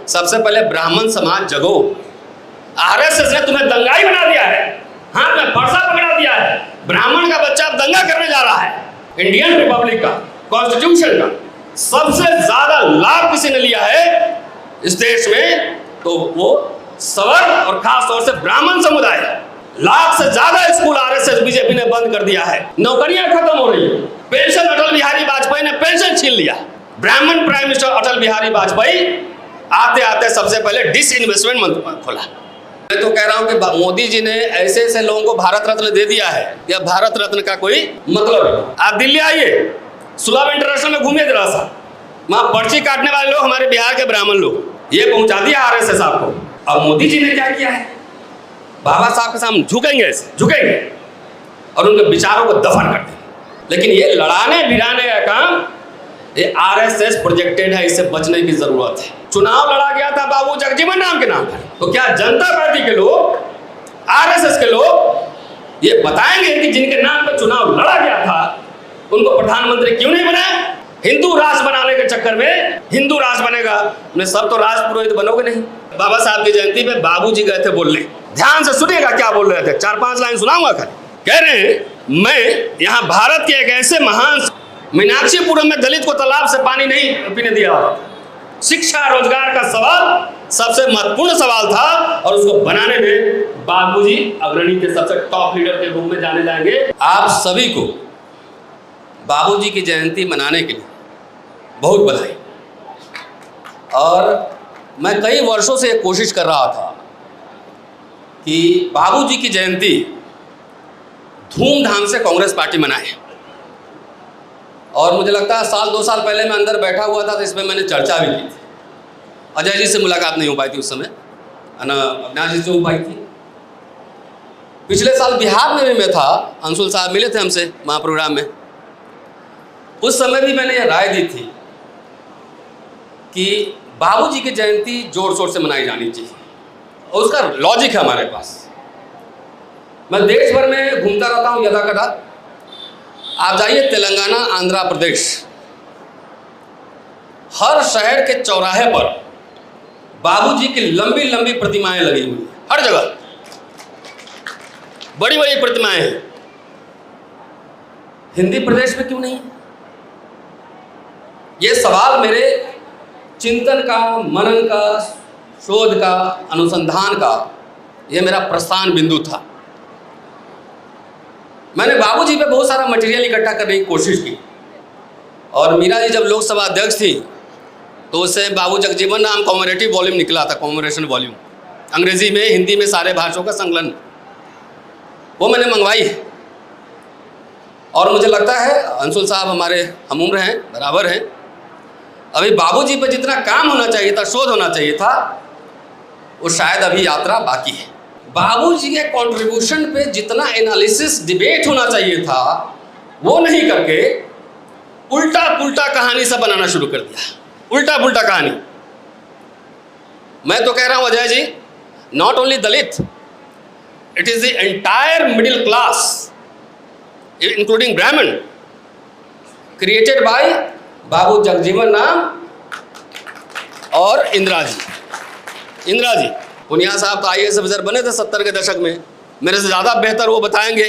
सबसे पहले ब्राह्मण समाज जगो। आरएसएस ने तुम्हें दंगाई बना दिया है, हाथ में फरसा पकड़ा दिया है। ब्राह्मण का बच्चा दंगा करने जा रहा है। इंडियन रिपब्लिक का, कॉन्स्टिट्यूशन का सबसे ज्यादा लाभ किसी ने लिया है इस देश में, तो वो सवर्ण और खास तौर से ब्राह्मण समुदाय। लाख से ज्यादा स्कूल आरएसएस बीजेपी ने बंद कर दिया है। नौकरियां खत्म हो रही है। पेंशन अटल बिहारी वाजपेयी ने पेंशन छीन लिया। ब्राह्मण प्राइम मिनिस्टर अटल बिहारी वाजपेयी आते आते सबसे पहले डिसइन्वेस्टमेंट मंत्रालय खोला। मैं तो कह रहा हूं कि मोदी जी ने ऐसे ऐसे लोगों को भारत रत्न दे दिया है, या भारत रत्न का कोई मतलब है। आप दिल्ली आइए, सुलभ इंटरनेशनल में घूमिए जरा सा, वहां पर्ची काटने वाले लोग हमारे बिहार के ब्राह्मण लोग, ये पहुंचा दिया आरएसएस आपको। अब मोदी जी ने क्या किया है, बाबा साहब के सामने झुकेंगे और उनके विचारों को दफन कर देंगे। लेकिन ये लड़ाने भिड़ाने का काम ये आरएसएस प्रोजेक्टेड है, इससे बचने की जरूरत है। चुनाव लड़ा गया था बाबू जगजीवन राम के नाम पर, तो क्या जनता पार्टी के लोग, आरएसएस के लोग ये बताएंगे कि जिनके नाम पर चुनाव लड़ा गया था उनको प्रधानमंत्री क्यों नहीं बनाया? हिंदू राष्ट्र बनाने के चक्कर में हिंदू राष्ट्र बनेगा, मैं सब तो राष्ट्र पुरोहित बनोगे नहीं। बाबा साहब की जयंती पे बाबूजी गए थे बोलने, ध्यान से सुनिएगा क्या बोल रहे थे, 4-5 लाइन सुनाऊंगा। कह रहे हैं मैं यहाँ भारत के एक ऐसे महान, मीनाक्षीपुरम में दलित को तालाब से पानी नहीं पीने दिया। शिक्षा रोजगार का सवाल सबसे महत्वपूर्ण सवाल था और उसको बनाने में बाबूजी अग्रणी के सबसे टॉप लीडर के रूप में जाने जाएंगे। आप सभी को बाबूजी की जयंती मनाने के लिए बहुत बधाई। और मैं कई वर्षों से कोशिश कर रहा था कि बाबूजी की जयंती धूमधाम से कांग्रेस पार्टी मनाए, और मुझे लगता है 1-2 साल पहले मैं अंदर बैठा हुआ था तो इसमें मैंने चर्चा भी की थी। अजय जी से मुलाकात नहीं हो पाई थी उस समय, अविनाश जी से हो पाई थी। पिछले साल बिहार में भी मैं था, अंशुल साहब मिले थे हमसे वहाँ प्रोग्राम में। उस समय भी मैंने यह राय दी थी कि बाबूजी की जयंती जोर शोर से मनाई जानी चाहिए, और उसका लॉजिक है हमारे पास। मैं देश भर में घूमता रहता हूँ यदाकदा। आप जाइए तेलंगाना, आंध्र प्रदेश, हर शहर के चौराहे पर बाबूजी की लंबी लंबी प्रतिमाएं लगी हुई हैं, हर जगह बड़ी बड़ी प्रतिमाएं हैं। हिंदी प्रदेश में क्यों नहीं? ये सवाल मेरे चिंतन का, मनन का, शोध का, अनुसंधान का, यह मेरा प्रस्थान बिंदु था। मैंने बाबूजी पे बहुत सारा मटेरियल इकट्ठा करने की कोशिश की, और मीरा जी जब लोकसभा अध्यक्ष थी तो उससे बाबू जगजीवन राम कॉमेमोरेटिव वॉल्यूम निकला था, कॉमेमोरेशन वॉल्यूम, अंग्रेजी में हिंदी में सारे भाषाओं का संकलन, वो मैंने मंगवाई है। और मुझे लगता है अंशुल साहब हमारे हम उम्र हैं, बराबर हैं, अभी बाबूजी पे जितना काम होना चाहिए था, शोध होना चाहिए था, वो शायद अभी यात्रा बाकी है। बाबूजी के कंट्रीब्यूशन पे जितना एनालिसिस, डिबेट होना चाहिए था, वो नहीं करके उल्टा पुल्टा कहानी सब बनाना शुरू कर दिया। उल्टा पुल्टा कहानी। मैं तो कह रहा हूं Ajay ji, not only Dalit, it is the entire middle class including Brahmin created by Babu Jagjivan Ram और इंदिरा जी। पुनिया साहब तो IAS अफसर बने थे 70 के दशक में, मेरे से ज़्यादा बेहतर वो बताएंगे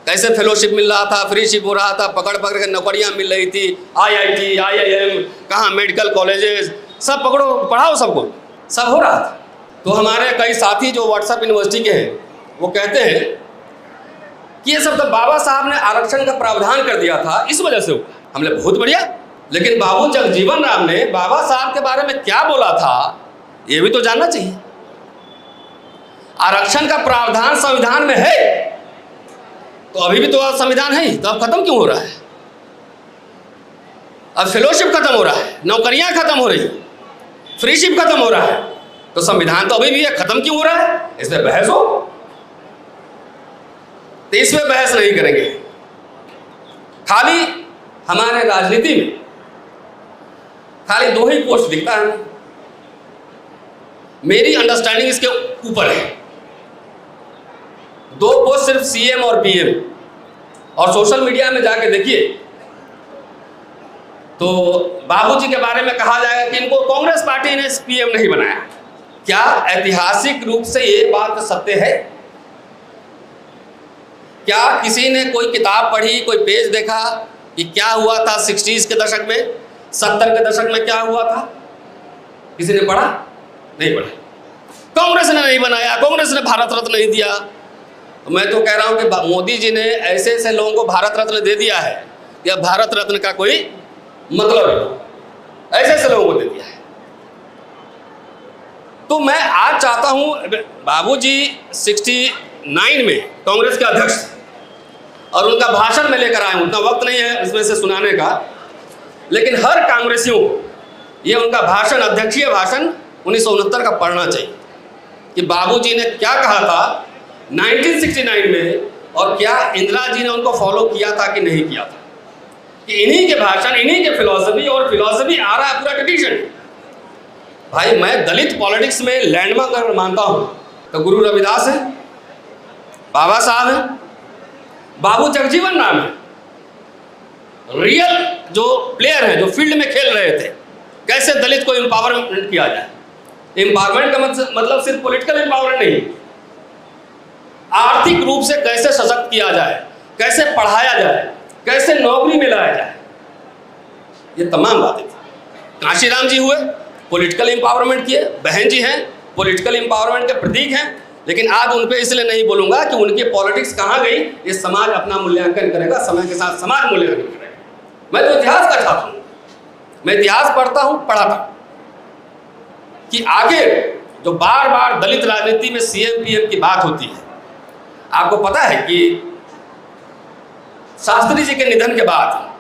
कैसे फेलोशिप मिल रहा था, फ्रीशिप हो रहा था, पकड़ के नौकरियां मिल रही थी, IIT, IIM, कहाँ मेडिकल कॉलेजेस, सब पकड़ो पढ़ाओ सबको, सब हो रहा था। तो हमारे कई साथी जो व्हाट्सएप यूनिवर्सिटी के हैं वो कहते हैं कि ये सब तो बाबा साहब ने आरक्षण का प्रावधान कर दिया था, इस वजह से हुआ। हमने बहुत बढ़िया, लेकिन बाबू जगजीवन राम ने बाबा साहब के बारे में क्या बोला था ये भी तो जानना चाहिए। आरक्षण का प्रावधान संविधान में है, तो अभी भी तो संविधान है, तो अब खत्म क्यों हो रहा है? अब फेलोशिप खत्म हो रहा है, नौकरियां खत्म हो रही, फ्रीशिप खत्म हो रहा है, तो संविधान तो अभी भी है, खत्म क्यों हो रहा है? इसमें बहस हो, तो इसमें बहस नहीं करेंगे। खाली हमारे राजनीति में खाली 2 ही पोस्ट दिखता है, मेरी अंडरस्टैंडिंग इसके ऊपर है। 2 पोस्ट सिर्फ CM और PM, और सोशल मीडिया में जाके देखिए तो बाबूजी के बारे में कहा जाएगा कि इनको कांग्रेस पार्टी ने पीएम नहीं बनाया। क्या ऐतिहासिक रूप से ये बात सत्य है? क्या किसी ने कोई किताब पढ़ी, कोई पेज देखा कि क्या हुआ था 60s के दशक में, 70 के दशक में क्या हुआ था? किसी ने पढ़ा? नहीं पढ़ा। कांग्रेस ने नहीं बनाया, कांग्रेस ने भारत रत्न नहीं दिया। तो मैं तो कह रहा हूं कि मोदी जी ने ऐसे ऐसे लोगों को भारत रत्न दे दिया है कि अब भारत रत्न का कोई मतलब है, ऐसे ऐसे लोगों को दे दिया है। तो मैं आज चाहता हूं, बाबूजी 69 में कांग्रेस के अध्यक्ष और उनका भाषण में लेकर आया हूं। उतना वक्त नहीं है इसमें से सुनाने का, लेकिन हर कांग्रेसियों ये उनका भाषण, अध्यक्षीय भाषण 1969 का पढ़ना चाहिए कि बाबूजी ने क्या कहा था 1969 में और क्या इंदिरा जी ने उनको फॉलो किया था कि नहीं किया था। कि इन्हीं के भाषण, इन्हीं के फिलॉसफी, और फिलॉसफी आ रहा है पूरा ट्रेडिशन। भाई मैं दलित पॉलिटिक्स में लैंडमार्क अगर मानता हूं तो गुरु रविदास है, बाबा साहब है, बाबू जगजीवन राम है। रियल जो प्लेयर हैं, जो फील्ड में खेल रहे थे, कैसे दलित को एम्पावरमेंट किया जाए। एम्पावरमेंट का मतलब सिर्फ पॉलिटिकल एम्पावरमेंट नहीं, आर्थिक रूप से कैसे सशक्त किया जाए, कैसे पढ़ाया जाए, कैसे नौकरी में लाया जाए, ये तमाम बातें थी। कांशीराम जी हुए, पॉलिटिकल एम्पावरमेंट किए। बहन जी हैं, पॉलिटिकल एम्पावरमेंट के प्रतीक हैं। लेकिन आज उन पे इसलिए नहीं बोलूंगा कि उनकी पॉलिटिक्स कहाँ गई, ये समाज अपना मूल्यांकन करेगा, समय के साथ समाज मूल्यांकन करेगा। मैं तो इतिहास का छात्र हूँ, मैं इतिहास पढ़ता हूँ, पढ़ाता कि आगे जो बार बार दलित राजनीति में सीएम पीएम की बात होती है। आपको पता है कि शास्त्री जी के निधन के बाद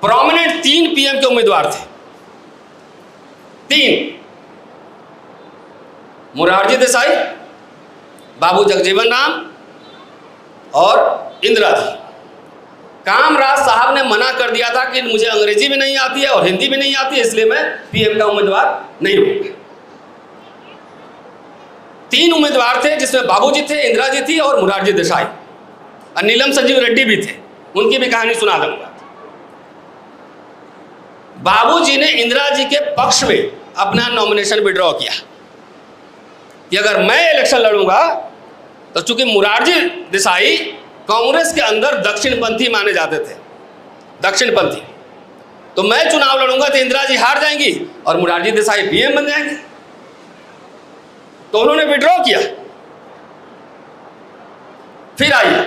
प्रोमिनेंट 3 पीएम के उम्मीदवार थे। 3, मोरारजी देसाई, बाबू जगजीवन राम और इंदिरा जी। कामराज साहब ने मना कर दिया था कि मुझे अंग्रेजी भी नहीं आती है और हिंदी भी नहीं आती है, इसलिए मैं पीएम का उम्मीदवार नहीं हूं। 3 उम्मीदवार थे, जिसमें बाबूजी थे, इंदिरा जी थी और मोरारजी देसाई, और नीलम संजीव रेड्डी भी थे। उनकी भी कहानी सुना दूंगा। बाबूजी ने इंदिरा जी के पक्ष में अपना नॉमिनेशन विड्रॉ किया कि अगर मैं इलेक्शन लड़ूंगा तो चूंकि मोरारजी देसाई कांग्रेस के अंदर दक्षिणपंथी माने जाते थे, दक्षिणपंथी, तो मैं चुनाव लड़ूंगा तो इंदिरा जी हार जाएंगी और मोरारजी देसाई पीएम बन जाएंगे। तो उन्होंने विड्रॉ किया। फिर आइए,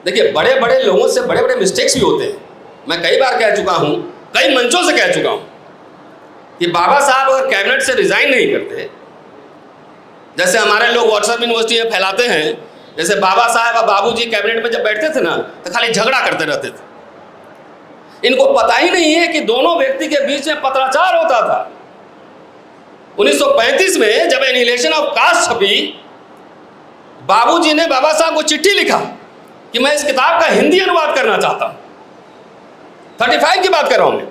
देखिए बड़े बड़े लोगों से बड़े बड़े मिस्टेक्स भी होते हैं। मैं कई बार कह चुका हूं, कई मंचों से कह चुका हूं कि बाबा साहब अगर कैबिनेट से रिजाइन नहीं करते, जैसे हमारे लोग व्हाट्सएप यूनिवर्सिटी में फैलाते हैं, जैसे बाबा साहब और बाबूजी कैबिनेट में जब बैठते थे ना तो खाली झगड़ा करते रहते थे। इनको पता ही नहीं है कि दोनों व्यक्ति के बीच में पत्राचार होता था। 1935 में जब एनिहिलेशन ऑफ कास्ट छपी, बाबूजी ने बाबा साहब को चिट्ठी लिखा कि मैं इस किताब का हिंदी अनुवाद करना चाहता हूं। 35 की बात कर रहा हूं मैं।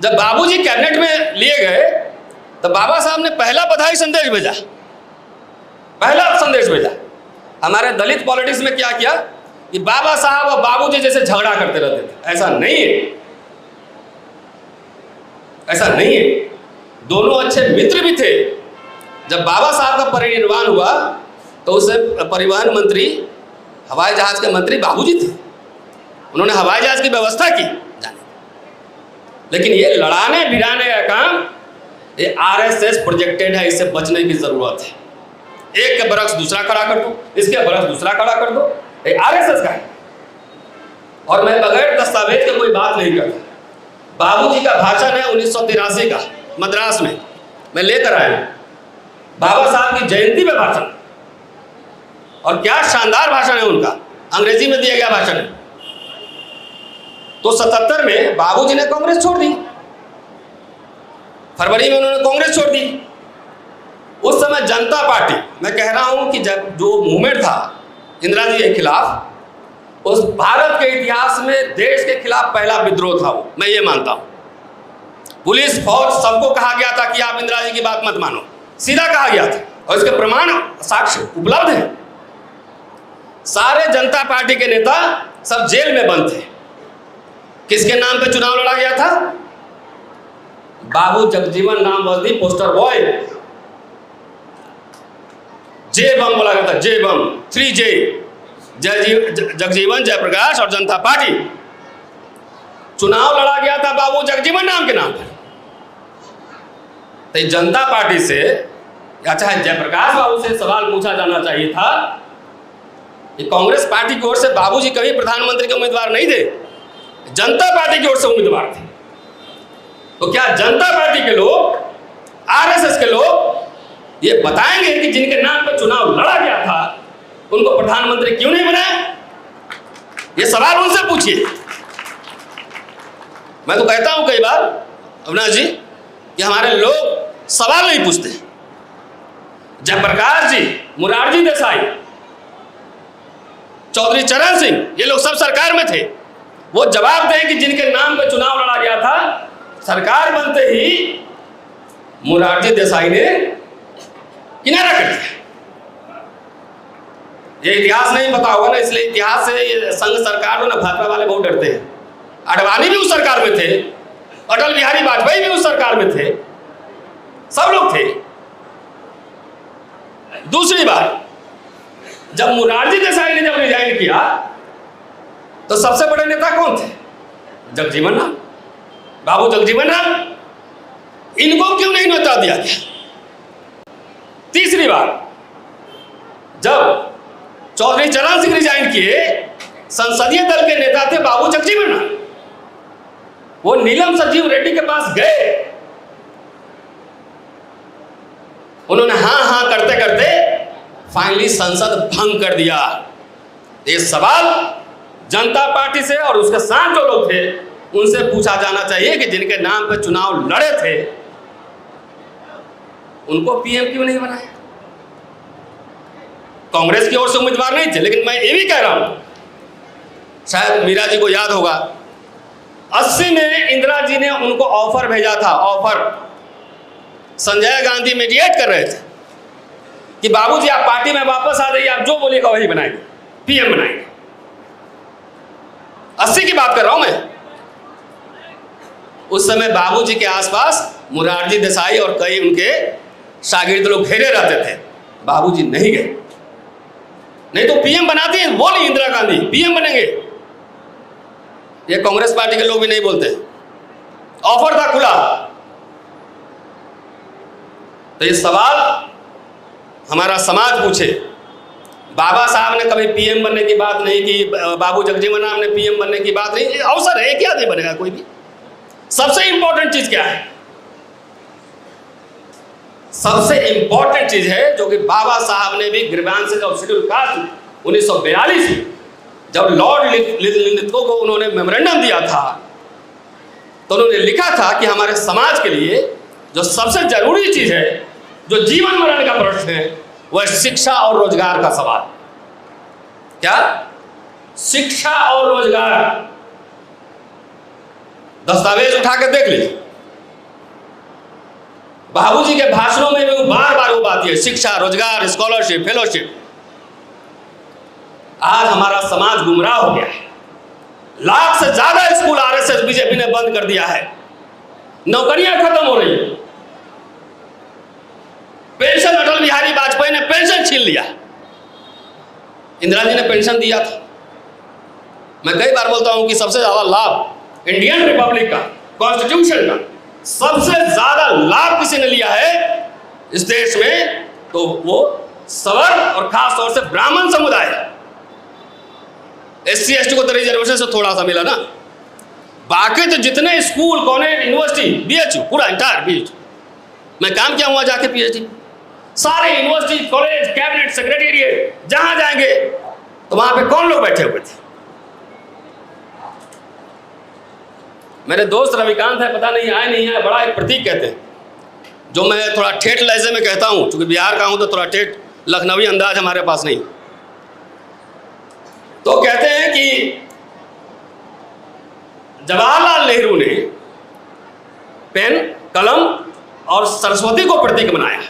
जब बाबूजी कैबिनेट में लिए गए तो बाबा साहब ने पहला बधाई संदेश भेजा, पहला संदेश भेजा। हमारे दलित पॉलिटिक्स में क्या किया कि बाबा साहब और बाबूजी जैसे झगड़ा करते रहते थे। ऐसा नहीं है, ऐसा नहीं है। दोनों अच्छे मित्र भी थे। जब बाबा साहब का परिनिर्वाण हुआ तो उस परिवहन मंत्री, हवाई जहाज के मंत्री बाबूजी थे। उन्होंने हवाई जहाज की व्यवस्था की जाने। लेकिन ये लड़ाने भिड़ाने का काम ये आरएसएस प्रोजेक्टेड है, इससे बचने की जरूरत है। एक के बरक्स दूसरा खड़ा कर दो, इसके बरक्स दूसरा खड़ा कर दो, ये आरएसएस का है। और मैं बगैर दस्तावेज के कोई बात नहीं करता। बाबूजी का भाषण है 1983 का, मद्रास में मैं लेकर आया, बाबा साहब की जयंती में भाषण, और क्या शानदार भाषण है उनका, अंग्रेजी में दिया गया भाषण है। तो 77 में बाबूजी ने कांग्रेस छोड़ दी, फरवरी में उन्होंने कांग्रेस छोड़ दी। उस समय जनता पार्टी, मैं कह रहा हूं कि जब जो मूवमेंट था इंदिरा जी के खिलाफ, उस भारत के इतिहास में देश के खिलाफ पहला विद्रोह था वो, मैं ये मानता हूं। पुलिस फौज सबको कहा गया था कि आप इंदिरा जी की बात मत मानो, सीधा कहा गया था, और इसके प्रमाण साक्ष्य उपलब्ध हैं। सारे जनता पार्टी के नेता सब जेल में बंद थे। किसके नाम पे चुनाव लड़ा गया था? Babu Jagjivan Ram was the poster boy. जे बम बोला गया था, जे बम, 3J, जगजीवन, जयप्रकाश और जनता पार्टी। चुनाव लड़ा गया था बाबू जगजीवन राम के नाम पर। तो जनता पार्टी से या चाहे जयप्रकाश बाबू से सवाल पूछा जाना चाहिए था कि कांग्रेस पार्टी की ओर से बाबूजी कभी प्रधानमंत्री के उम्मीदवार नहीं थे, जनता पार्टी की ओर से उम्मीदवार थे। तो क्या जनता पार्टी के लोग, आरएसएस के लोग ये बताएंगे कि जिनके नाम पर चुनाव लड़ा गया था उनको प्रधानमंत्री क्यों नहीं बनाया? ये सवाल उनसे पूछिए। मैं तो कहता हूं कई बार अविनाश जी कि हमारे लोग सवाल नहीं पूछते। जयप्रकाश जी, मुरारजी देसाई, चौधरी चरण सिंह, ये लोग सब सरकार में थे। वो जवाब दें कि जिनके नाम पे चुनाव लड़ा गया था, सरकार बनते ही मुरारजी देसाई ने किनारा कर दिया। ये इतिहास नहीं पता होगा ना, इसलिए इतिहास से ये संघ सरकार हो ना, भाजपा वाले बहुत डरते हैं। आडवाणी भी उस सरकार में थे, अटल बिहारी वाजपेयी भी उस सरकार में थे, सब लोग थे। दूसरी बात, जब मुरारजी देसाई ने जब रिजाइन किया तो सबसे बड़े नेता कौन थे? जगजीवन राम, बाबू जगजीवन राम। इनको क्यों नहीं न्योता दिया गया? तीसरी बात, जब चौधरी चरण सिंह रिजाइन किए, संसदीय दल के नेता थे बाबू जगजीवन राम। वो नीलम संजीव रेड्डी के पास गए, उन्होंने हां हां करते करते फाइनली संसद भंग कर दिया। ये सवाल जनता पार्टी से और उसके साथ जो लोग थे उनसे पूछा जाना चाहिए कि जिनके नाम पे चुनाव लड़े थे उनको पीएम क्यों नहीं बनाया? कांग्रेस की ओर से उम्मीदवार नहीं थे, लेकिन मैं ये भी कह रहा हूं, शायद मीरा जी को याद होगा, 80 में इंदिरा जी ने उनको ऑफर भेजा था। ऑफर संजय गांधी मीडिएट कर रहे थे कि बाबूजी आप पार्टी में वापस आ जाइए, आप जो बोलिएगा वही बनाएंगे, पीएम बनाएंगे। 80 की बात कर रहा हूं मैं। उस समय बाबूजी के आसपास मुरारजी देसाई और कई उनके शागिर्द लोग घेरे रहते थे। बाबूजी नहीं गए, नहीं तो पीएम बनाती है, बोली इंदिरा गांधी पीएम बनेंगे। ये कांग्रेस पार्टी के लोग भी नहीं बोलते। ऑफर था खुला। तो ये सवाल हमारा समाज पूछे। बाबा साहब ने कभी पीएम बनने की बात नहीं की, बाबू जगजीवन राम ने पीएम बनने की बात नहीं। अवसर है, क्या नहीं बनेगा कोई भी। सबसे इंपॉर्टेंट चीज क्या है? सबसे इंपॉर्टेंट चीज है जो कि बाबा साहब ने भी ग्रीवांसेस ऑफ शेड्यूल कास्ट 1942 में जब लॉर्ड लिथगो को उन्होंने मेमोरेंडम दिया था तो उन्होंने लिखा था कि हमारे समाज के लिए जो सबसे जरूरी चीज है, जो जीवन मरण का प्रश्न है, वह शिक्षा और रोजगार का सवाल। क्या? शिक्षा और रोजगार। दस्तावेज उठा के देख लीजिए, बाबूजी के भाषणों में भी बार बार वो बात है, शिक्षा, रोजगार, स्कॉलरशिप, फेलोशिप। आज हमारा समाज गुमराह हो गया है। लाख से ज्यादा स्कूल आरएसएस बीजेपी ने बंद कर दिया है। नौकरियां खत्म हो रही है। पेंशन अटल बिहारी वाजपेयी ने पेंशन छीन लिया, इंदिरा जी ने पेंशन दिया था। मैं कई बार बोलता हूं कि सबसे ज्यादा लाभ इंडियन रिपब्लिक का, कॉन्स्टिट्यूशन का सबसे ज्यादा लाभ किसी ने लिया है इस देश में, तो वो सवर्ण और खास तौर से ब्राह्मण समुदाय है। SC ST को तो रिजर्वेशन से थोड़ा सा मिला ना, बाकी तो जितने स्कूल, कॉलेज, यूनिवर्सिटी, BHU, पूरा इंटायर BHU, मैं काम किया हुआ जाके PhD, सारे यूनिवर्सिटी, कॉलेज, कैबिनेट सेक्रेटेरिएट जहां जाएंगे तो वहां पे कौन लोग बैठे हुए थे? मेरे दोस्त रविकांत है, पता नहीं आए नहीं आए, बड़ा एक प्रतीक कहते हैं, जो मैं थोड़ा ठेठ लहजे में कहता हूं, क्योंकि बिहार का हूं तो थोड़ा ठेठ लखनवी अंदाज हमारे पास नहीं। तो कहते हैं कि जवाहरलाल नेहरू ने पेन, कलम और सरस्वती को प्रतीक बनाया,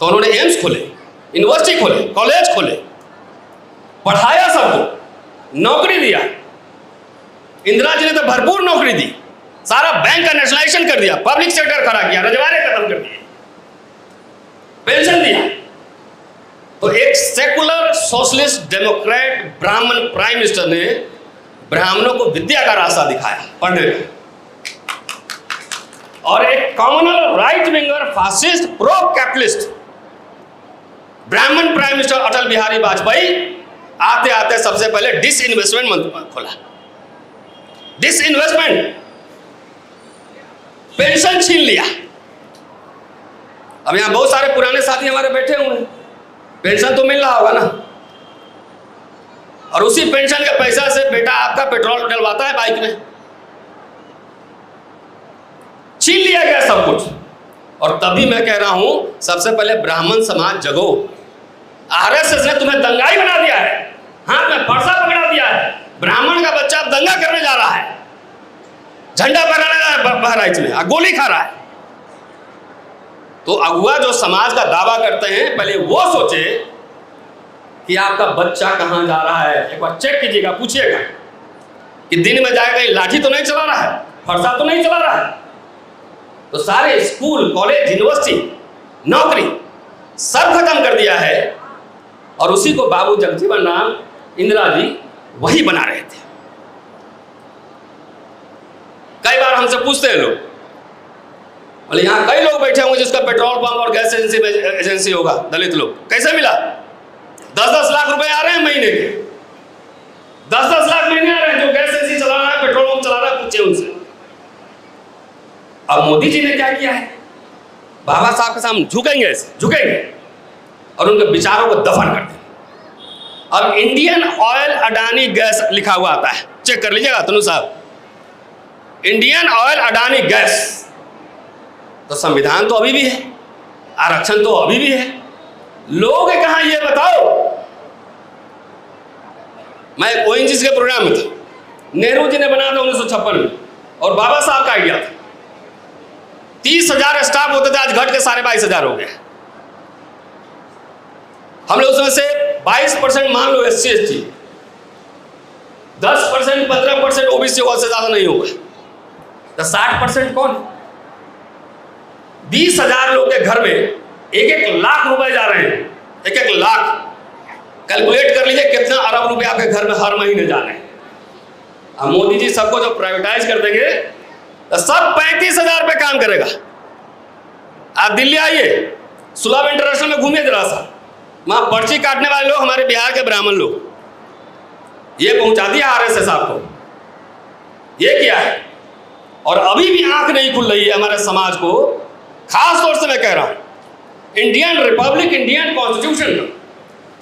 तो उन्होंने एम्स खोले, यूनिवर्सिटी खोले, कॉलेज खोले, पढ़ाया सबको, नौकरी दिया। इंदिरा जी ने तो भरपूर नौकरी दी, सारा बैंक का नेशनलाइजेशन कर दिया, पब्लिक सेक्टर खड़ा किया, रजवाड़े खत्म कर दिए, पेंशन दिया। तो एक सेकुलर सोशलिस्ट डेमोक्रेट ब्राह्मण प्राइम मिनिस्टर ने ब्राह्मणों को विद्या का रास्ता दिखाया पढ़ने का, और एक communal right winger fascist pro capitalist ब्राह्मण प्राइम मिनिस्टर अटल बिहारी वाजपेयी आते आते सबसे पहले डिसइन्वेस्टमेंट मंत्र खोला। डिसइन्वेस्टमेंट, पेंशन छीन लिया। अब यहां बहुत सारे पुराने साथी हमारे बैठे हुए हैं, पेंशन तो मिल रहा होगा ना, और उसी पेंशन के पैसा से बेटा आपका पेट्रोल डलवाता है बाइक में। छीन लिया गया सब कुछ। और तभी मैं कह रहा हूं सबसे पहले ब्राह्मण समाज जगो। आरएसएस ने तुम्हें दंगाई बना दिया है, हाथ में फरसा पकड़ा दिया है। ब्राह्मण का बच्चा दंगा करने जा रहा है, झंडा फहराने जा रहा है बहराइच में, गोली खा रहा है। तो अगुआ जो समाज का दावा करते हैं, पहले वो सोचे कि आपका बच्चा कहां जा रहा है, एक बार चेक कीजिएगा, पूछिएगा कि दिन में जाएगा लाठी तो नहीं चला रहा है, फरसा तो नहीं चला रहा है। तो सारे स्कूल, कॉलेज, यूनिवर्सिटी, नौकरी सब खत्म कर दिया है, और उसी को बाबू जगजीवन राम, इंदिरा जी वही बना रहे थे। कई बार हमसे पूछते हैं लोग, बोले यहां कई लोग बैठे होंगे जिसका पेट्रोल पंप और गैस एजेंसी होगा, दलित लोग, कैसे मिला? 10-10 लाख रुपए आ रहे हैं महीने के, 10-10 लाख महीने आ रहे हैं। जो गैस एजेंसी चला रहा है, पेट्रोल पंप चला रहा है, पूछे उनसे। अब मोदी जी ने क्या किया है? बाबा साहब के सामने झुकेंगे, झुकेंगे और उनके विचारों को दफन कर देंगे। अब इंडियन ऑयल अडानी गैस लिखा हुआ आता है, चेक कर लीजिएगा तनु साहब, इंडियन ऑयल अडानी गैस। तो संविधान तो अभी भी है, आरक्षण तो अभी भी है, लोग कहां ये बताओ। मैं ओएनजीसी के प्रोग्राम में था, नेहरू जी ने बनाया था 1956 में, और बाबा साहब का आइडिया था। 30,000 स्टाफ होते थे, आज घट के 22,500 हो गए। हम लोग उसमें से 22% मान लो SC ST, 10% 15% OBC होगा, से ज्यादा नहीं होगा। तो 60% कौन? 20,000 लोग के घर में 1-1 लाख रुपए जा रहे हैं, 1-1 लाख। कैलकुलेट कर लीजिए कितना अरब रुपए आपके घर में हर महीने जा रहे हैं। अब मोदी जी सबको जो प्राइवेटाइज कर देंगे तो सब 35,000 पे काम करेगा। आप दिल्ली आइए, सुलभ इंटरनेशनल में घूमिए जरा सा, वहां पर्ची काटने वाले लोग हमारे बिहार के ब्राह्मण लोग, ये पहुंचा दिया आरएसएस आपको, ये क्या है। और अभी भी आंख नहीं खुल रही है हमारे समाज को। खास तौर से मैं कह रहा हूं, इंडियन रिपब्लिक, इंडियन कॉन्स्टिट्यूशन का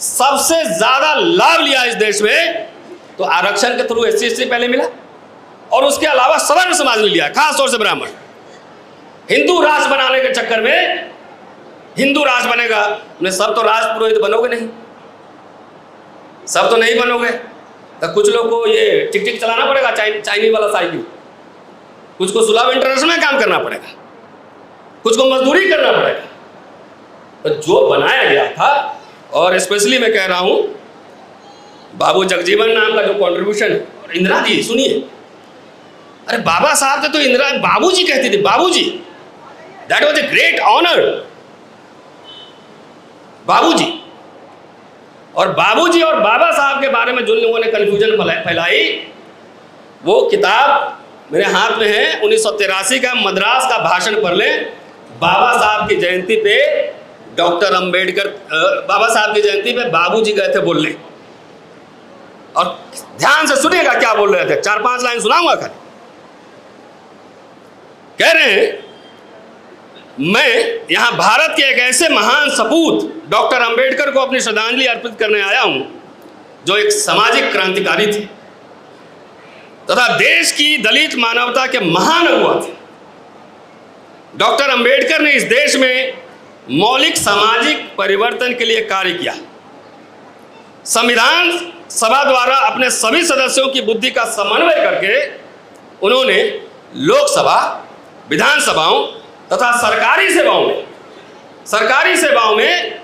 सबसे ज्यादा लाभ लिया इस देश में तो आरक्षण के थ्रू SC ST पहले मिला, और उसके अलावा सवर्ण समाज ने लिया, खास तौर से ब्राह्मण। हिंदू राष्ट्र बनाने के चक्कर में, हिंदू राष्ट्र बनेगा, सब तो राज पुरोहित बनोगे नहीं, सब तो नहीं बनोगे। तो कुछ लोग को ये टिक टिक चलाना पड़ेगा, चाइनीज वाला साइकिल, कुछ को सुलभ इंटरनेशनल में काम करना पड़ेगा, कुछ को मजदूरी करना पड़ेगा। तो जो बनाया गया था, और स्पेशली मैं कह रहा हूं बाबू जगजीवन राम का जो कंट्रीब्यूशन है, और इंदिरा जी सुनिए, अरे बाबा साहब ने तो इंदिरा बाबूजी कहती थी, बाबूजी, that was a great honour, बाबूजी। और बाबूजी और बाबा साहब के बारे में जिन लोगों ने कंफ्यूजन फैलाई, वो किताब मेरे हाथ में है, 1983 का मद्रास का भाषण पढ़ लें। बाबा साहब की जयंती पे डॉक्टर अंबेडकर, बाबा साहब की जयंती पे बाबूजी गए थे बोलने, और ध्यान से सुनिएगा क्या बोल रहे थे, 4-5 लाइन सुनाऊंगा खाली। कह रहे हैं, मैं यहां भारत के एक ऐसे महान सपूत डॉक्टर अंबेडकर को अपनी श्रद्धांजलि अर्पित करने आया हूं, जो एक सामाजिक क्रांतिकारी थे तथा देश की दलित मानवता के महान अगुवा थे। डॉक्टर अंबेडकर ने इस देश में मौलिक सामाजिक परिवर्तन के लिए कार्य किया। संविधान सभा द्वारा अपने सभी सदस्यों की बुद्धि का समन्वय करके उन्होंने लोकसभा, विधानसभाओं तथा सरकारी सेवाओं में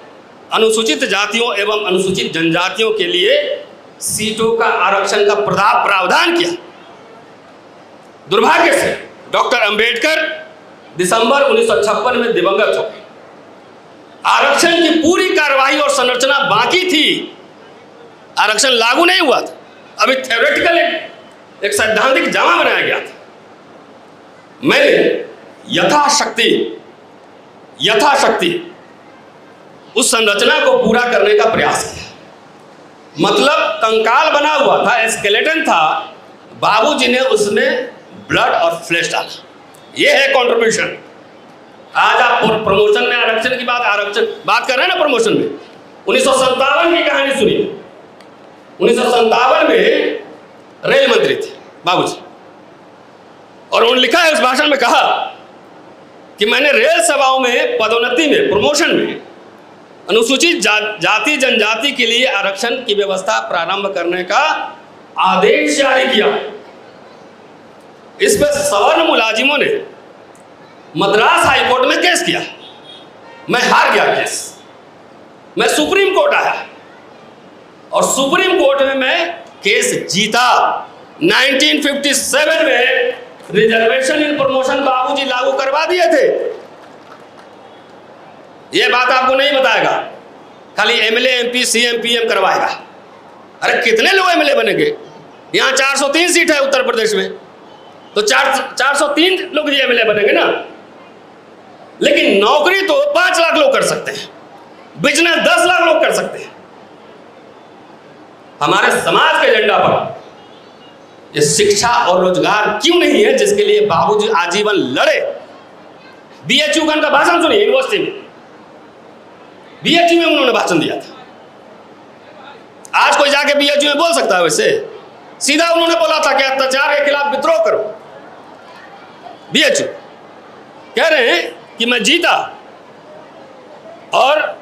अनुसूचित जातियों एवं अनुसूचित जनजातियों के लिए सीटों का आरक्षण का प्रावधान किया। दुर्भाग्य से डॉक्टर अंबेडकर दिसंबर 1956 में दिवंगत हो गए। आरक्षण की पूरी कार्रवाई और संरचना बाकी थी, आरक्षण लागू नहीं हुआ था। अभी थ्योरेटिकल एक सैद्धांतिक जामा बनाया गया था। मैंने यथाशक्ति उस संरचना को पूरा करने का प्रयास किया। मतलब कंकाल बना हुआ था, स्केलेटन था, बाबूजी ने उसमें ब्लड और फ्लेश डाला। ये है कंट्रीब्यूशन। आज आप प्रमोशन में आरक्षण की बात कर रहे हैं ना। प्रमोशन में 1957 की कहानी सुनिए। 1957 में रेल मंत्री थे बाबूजी, और उन्होंने लिखा है उस भाषण में, कहा कि मैंने रेल सेवाओं में पदोन्नति में, प्रमोशन में अनुसूचित जाति जनजाति के लिए आरक्षण की व्यवस्था प्रारंभ करने का आदेश जारी किया। इस पर सवर्ण मुलाजिमों ने मद्रास हाईकोर्ट में केस किया। मैं हार गया केस। मैं सुप्रीम कोर्ट आया और सुप्रीम कोर्ट में मैं केस जीता। 1957 में रिजर्वेशन इन प्रमोशन बाबूजी लागू करवा दिए थे। यह बात आपको नहीं बताएगा, खाली एमएलए एमपी सीएम पीएम करवाएगा। अरे कितने लोग एमएलए बनेंगे? यहाँ 403 सीट है उत्तर प्रदेश में, तो 403 लोग ही एमएलए बनेंगे ना। लेकिन नौकरी तो 5 लाख लोग कर सकते हैं, बिजनेस 10 लाख लोग कर सकते हैं। हमारे समाज के एजेंडा पर ये शिक्षा और रोजगार क्यों नहीं है, जिसके लिए बाबूजी आजीवन लड़े। बीएचयू का उनका भाषण सुनिए, यूनिवर्सिटी में बीएचयू में उन्होंने भाषण दिया था। आज कोई जाके बीएचयू में बोल सकता है? वैसे सीधा उन्होंने बोला था कि अत्याचार के खिलाफ विद्रोह करो। बीएचयू कह रहे हैं कि मैं जीता, और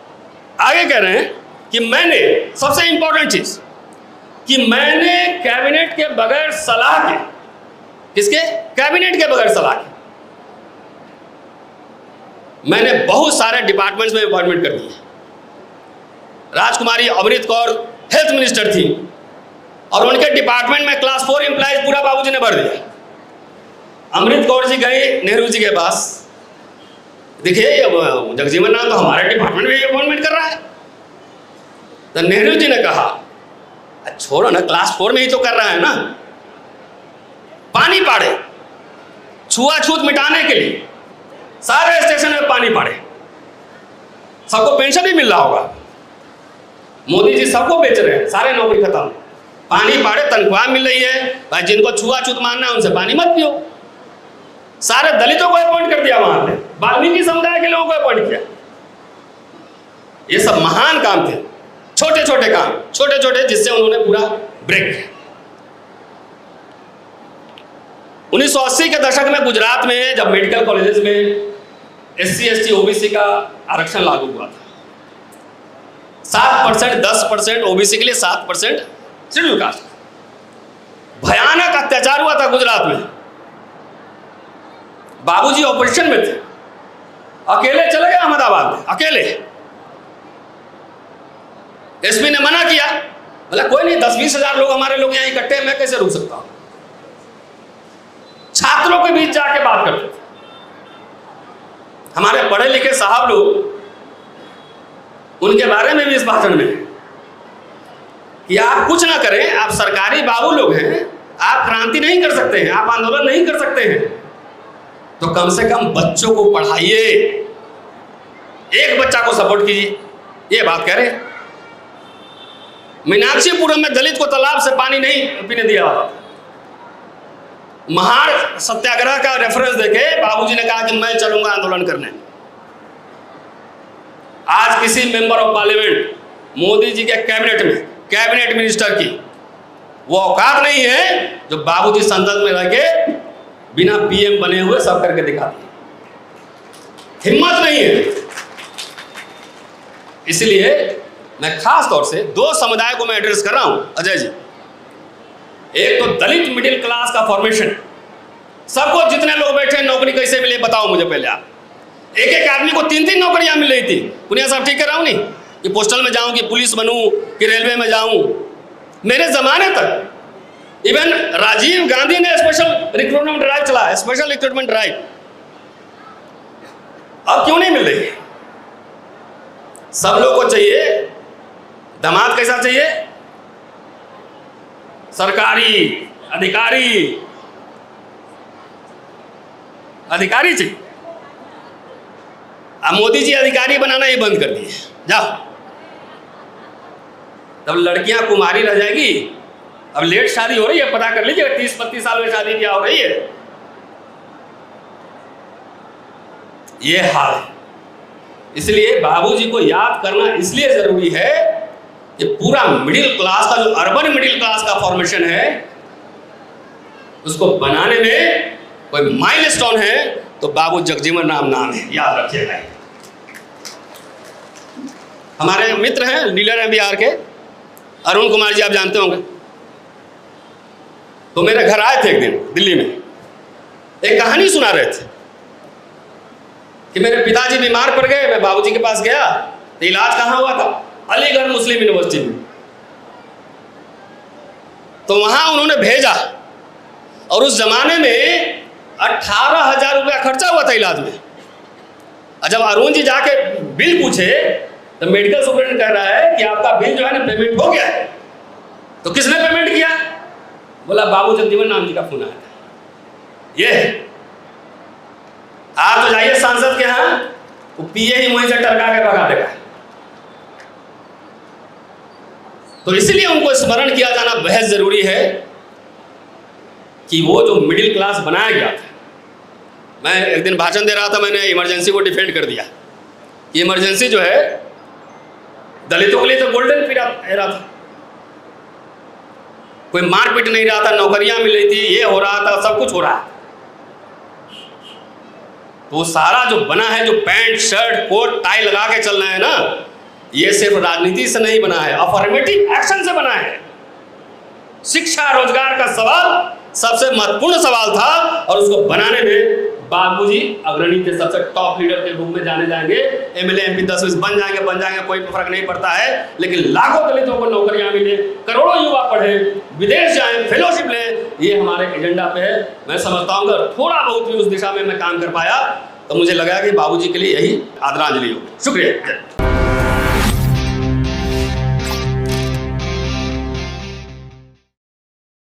आगे कह रहे हैं कि मैंने, सबसे इंपॉर्टेंट चीज, कि मैंने कैबिनेट के बगैर सलाह के, किसके? कैबिनेट के बगैर सलाह के मैंने बहुत सारे डिपार्टमेंट्स में अपॉइंटमेंट कर दिए। राजकुमारी अमृत कौर हेल्थ मिनिस्टर थी, और उनके डिपार्टमेंट में क्लास 4 एम्प्लॉइज पूरा बाबूजी ने भर दिया। अमृत कौर जी गए नेहरू जी के पास, देखिए जगजीवन राम तो हमारे डिपार्टमेंट में अपॉइंटमेंट कर रहा है। तो नेहरू जी ने कहा, छोड़ो ना, क्लास 4 में ही तो कर रहा है ना। पानी पाड़े, छुआछूत मिटाने के लिए सारे स्टेशन में पानी पाड़े। सबको पेंशन भी मिल रहा होगा, मोदी जी सबको बेच रहे हैं, सारे नौकरी खत्म। पानी पाड़े, तनख्वाह मिल रही है। भाई जिनको छुआछूत मानना है उनसे पानी मत पियो। सारे दलितों को अपॉइंट कर दिया वहां पे, वाल्मीकि समुदाय के लोगों को अपॉइंट किया। ये सब महान काम थे, छोटे छोटे काम, छोटे छोटे, जिससे उन्होंने पूरा ब्रेक किया। 1980 के दशक में गुजरात में जब मेडिकल कॉलेजेस में SC ST OBC का आरक्षण लागू हुआ था, 7%, 10% OBC के लिए 7% शेड्यूल कास्ट। भयानक अत्याचार हुआ था गुजरात में। बाबूजी ऑपोजिशन में थे, अकेले चले गए अहमदाबाद में, अकेले। एसपी ने मना किया, बोला कोई नहीं, 10-20 हजार लोग हमारे लोग यहाँ इकट्ठे हैं, मैं कैसे रुक सकता हूं। छात्रों के बीच जाके बात करते थे। हमारे पढ़े लिखे साहब लोग, उनके बारे में भी इस भाषण में, कि आप कुछ ना करें, आप सरकारी बाबू लोग हैं, आप क्रांति नहीं कर सकते हैं, आप आंदोलन नहीं कर सकते हैं, तो कम से कम बच्चों को पढ़ाइए, एक बच्चा को सपोर्ट कीजिए। ये बात कह रहे। मीनाक्षीपुरम में दलित को तालाब से पानी नहीं पीने दिया। महार सत्याग्रह का रेफरेंस देके बाबूजी ने कहा कि मैं चलूंगा आंदोलन करने। आज किसी member of parliament, Modi ji के कैबिनेट में, कैबिनेट मिनिस्टर की वो औकात नहीं है जो बाबूजी संसद में रह के बिना पीएम बने हुए सब करके दिखाते हैं। हिम्मत नहीं है। इसलिए मैं खास तौर से 2 समुदाय को मैं एड्रेस कर रहा हूं अजय जी। एक तो दलित मिडिल क्लास का फॉर्मेशन, सबको जितने लोग बैठे नौकरी कैसे मिले बताओ मुझे पहले आप। एक आदमी को 3-3 नौकरियां मिल रही थी। पुनिया साहब ठीक कर रहा हूं नहीं, कि पोस्टल में जाऊं, कि पुलिस बनूं, कि रेलवे में जाऊं। मेरे जमाने तक इवन राजीव गांधी ने स्पेशल रिक्रूटमेंट ड्राइव चलाया, स्पेशल रिक्रूटमेंट ड्राइव। अब क्यों नहीं मिल रही? सब लोग को चाहिए दामाद कैसा चाहिए? सरकारी अधिकारी चाहिए। अब मोदी जी अधिकारी बनाना ही बंद कर दिए। जाओ, तब लड़कियां कुमारी रह जाएगी। अब लेट शादी हो रही है, पता कर लीजिए, 30-32 साल में शादी क्या हो रही है। ये हाल है। इसलिए बाबूजी को याद करना इसलिए जरूरी है कि पूरा मिडिल क्लास का, जो अर्बन मिडिल क्लास का फॉर्मेशन है, उसको बनाने में कोई माइलस्टोन है तो बाबू जगजीवन राम नाम है, याद रखिएगा। हमारे मित्र हैं, लीडर हैं बिहार के, अरुण कुमार जी, आप जानते होंगे। तो मेरे घर आए थे एक दिन दिल्ली में, एक कहानी सुना रहे थे कि मेरे पिताजी बीमार पड़ गए, मैं बाबूजी के पास गया तो इलाज कहाँ हुआ था? अलीगढ़ मुस्लिम यूनिवर्सिटी में। तो वहां उन्होंने भेजा और उस जमाने में 18,000 रुपया खर्चा हुआ था इलाज में। और जब अरुण जी जाके बिल पूछे तो मेडिकल सुपरिटेंडेंट कह रहा है कि आपका बिल जो है ना पेमेंट हो गया है। तो किसने पेमेंट किया? बोला बाबू जगजीवन राम जी का फोन आया था। ये आप तो जाइए सांसद के यहाँ, वो पीए ही वहीं से टरका के भगा देगा। तो इसलिए उनको स्मरण किया जाना बेहद जरूरी है कि वो जो मिडिल क्लास बनाया गया था। मैं एक दिन भाषण दे रहा था, मैंने इमरजेंसी को डिफेंड कर दिया। ये इमरजेंसी जो है दलितों के लिए तो गोल्डन एरा था, कोई मारपीट नहीं रहा था, नौकरियां मिल रही थी, ये हो रहा था, सब कुछ हो रहा है। तो सारा जो बना है, जो पैंट शर्ट कोट टाई लगा के चलना है ना, ये सिर्फ राजनीति से नहीं बना है, अफर्मेटिव एक्शन से बना है। शिक्षा रोजगार का सवाल सबसे महत्वपूर्ण सवाल था और उसको बनाने में बाबूजी अग्रणी थे, सबसे टॉप लीडर के रूप में जाने जाएंगे। एमएलए एमपी 10-20 बन जाएंगे, कोई फर्क नहीं पड़ता है, लेकिन लाखों दलितों को नौकरियां मिले, करोड़ों युवा पढ़े, विदेश जाएं, फेलोशिप ले, ये हमारे एजेंडा पे है। मैं समझता हूँ अगर थोड़ा बहुत भी उस दिशा में मैं काम कर पाया तो मुझे लगा कि बाबूजी के लिए यही आदरांजलि होगी। शुक्रिया।